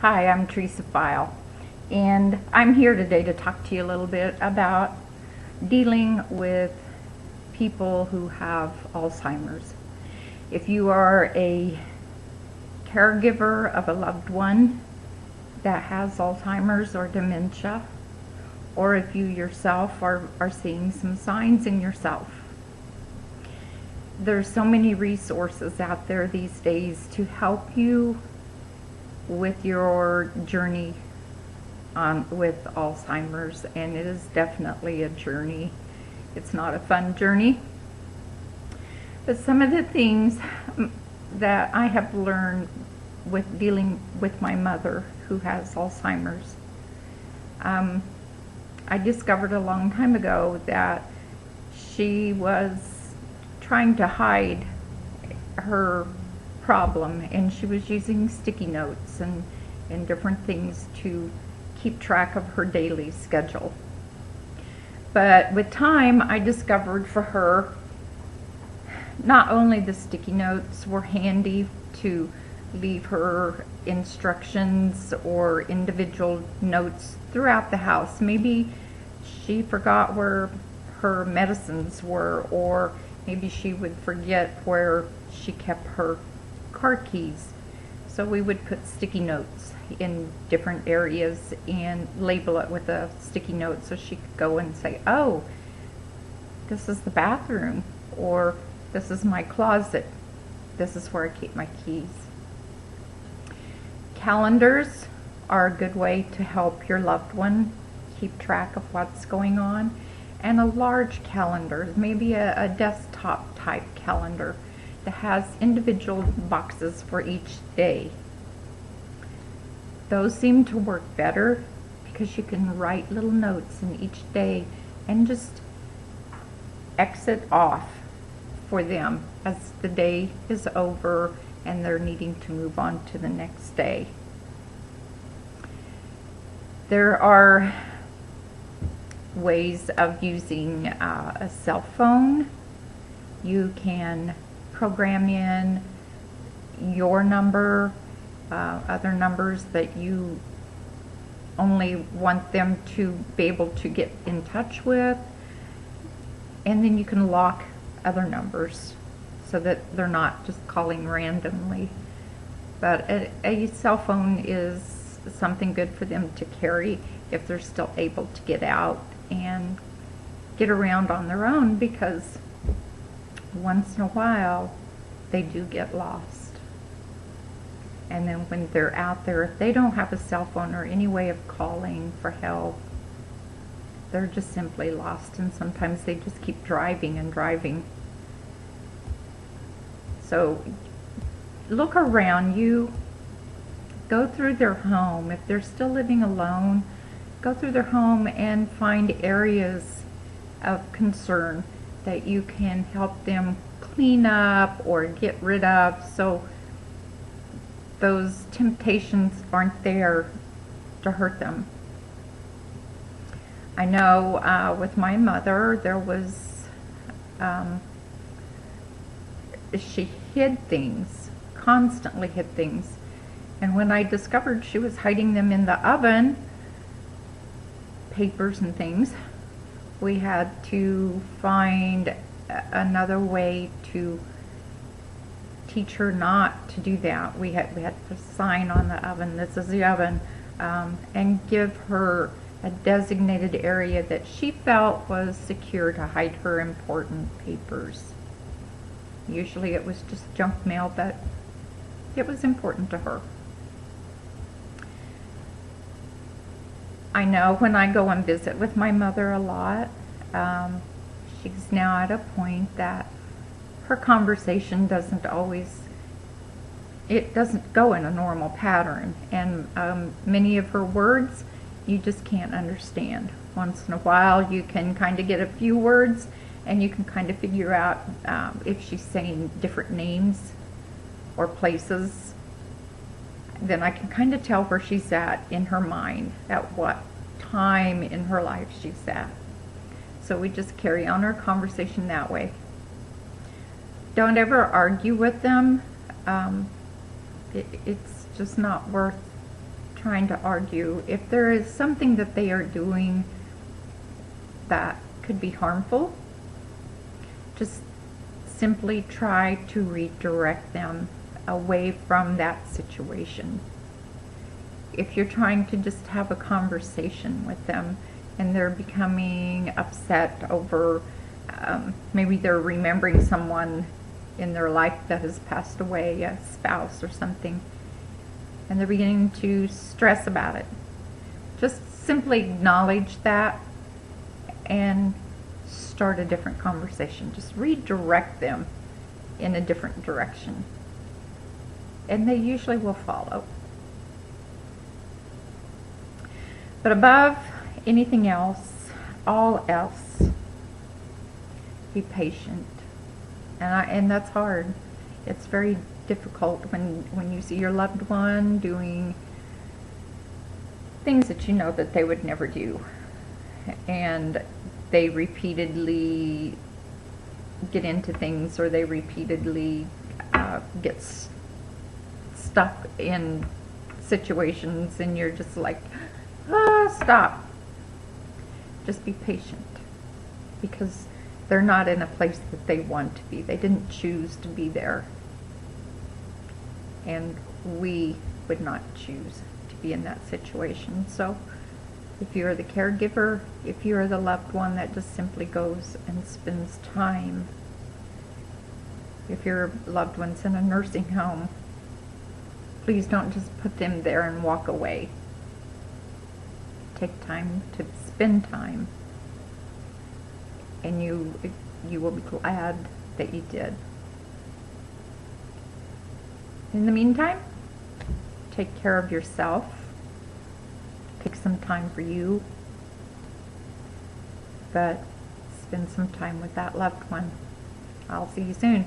Hi, I'm Teresa File, and I'm here today to talk to you a little bit about dealing with people who have Alzheimer's. If you are a caregiver of a loved one that has Alzheimer's or dementia, or if you yourself are seeing some signs in yourself, there's so many resources out there these days to help you with your journey with Alzheimer's, and it is definitely a journey. It's not a fun journey, but some of the things that I have learned with dealing with my mother who has Alzheimer's, I discovered a long time ago that she was trying to hide her problem, and she was using sticky notes and different things to keep track of her daily schedule. But with time, I discovered for her, not only the sticky notes were handy to leave her instructions or individual notes throughout the house. Maybe she forgot where her medicines were, or maybe she would forget where she kept her car keys. So we would put sticky notes in different areas and label it with a sticky note so she could go and say, oh, this is the bathroom, or this is my closet, this is where I keep my keys. Calendars are a good way to help your loved one keep track of what's going on, and a large calendar, maybe a desktop type calendar that has individual boxes for each day. Those seem to work better because you can write little notes in each day and just exit off for them as the day is over and they're needing to move on to the next day. There are ways of using a cell phone. You can program in your number, other numbers that you only want them to be able to get in touch with, and then you can lock other numbers so that they're not just calling randomly. But a cell phone is something good for them to carry if they're still able to get out and get around on their own, because once in a while they do get lost. And then when they're out there, if they don't have a cell phone or any way of calling for help, they're just simply lost, and sometimes they just keep driving and driving. So look around you, go through their home. If they're still living alone, go through their home and find areas of concern that you can help them clean up or get rid of, so those temptations aren't there to hurt them. I know with my mother, there was, she hid things, constantly hid things. And when I discovered she was hiding them in the oven, papers and things, we had to find another way to teach her not to do that. We had to put a sign on the oven, this is the oven, and give her a designated area that she felt was secure to hide her important papers. Usually it was just junk mail, but it was important to her. I know when I go and visit with my mother a lot, she's now at a point that her conversation doesn't go in a normal pattern, and many of her words you just can't understand. Once in a while you can kind of get a few words and you can kind of figure out if she's saying different names or places. Then I can kind of tell where she's at in her mind, at what time in her life she's at. So we just carry on our conversation that way. Don't ever argue with them. It's just not worth trying to argue. If there is something that they are doing that could be harmful, just simply try to redirect them away from that situation. If you're trying to just have a conversation with them and they're becoming upset over maybe they're remembering someone in their life that has passed away, a spouse or something, and they're beginning to stress about it, just simply acknowledge that and start a different conversation. Just redirect them in a different direction, and they usually will follow. But above anything else, all else, be patient. And that's hard. It's very difficult when you see your loved one doing things that you know that they would never do, and they repeatedly get into things, or they repeatedly get stuck in situations, and you're just like, stop. Just be patient, because they're not in a place that they want to be. They didn't choose to be there. And we would not choose to be in that situation. So if you're the caregiver, if you're the loved one that just simply goes and spends time, if your loved one's in a nursing home, please don't just put them there and walk away. Take time to spend time, and you will be glad that you did. In the meantime, take care of yourself. Take some time for you, but spend some time with that loved one. I'll see you soon.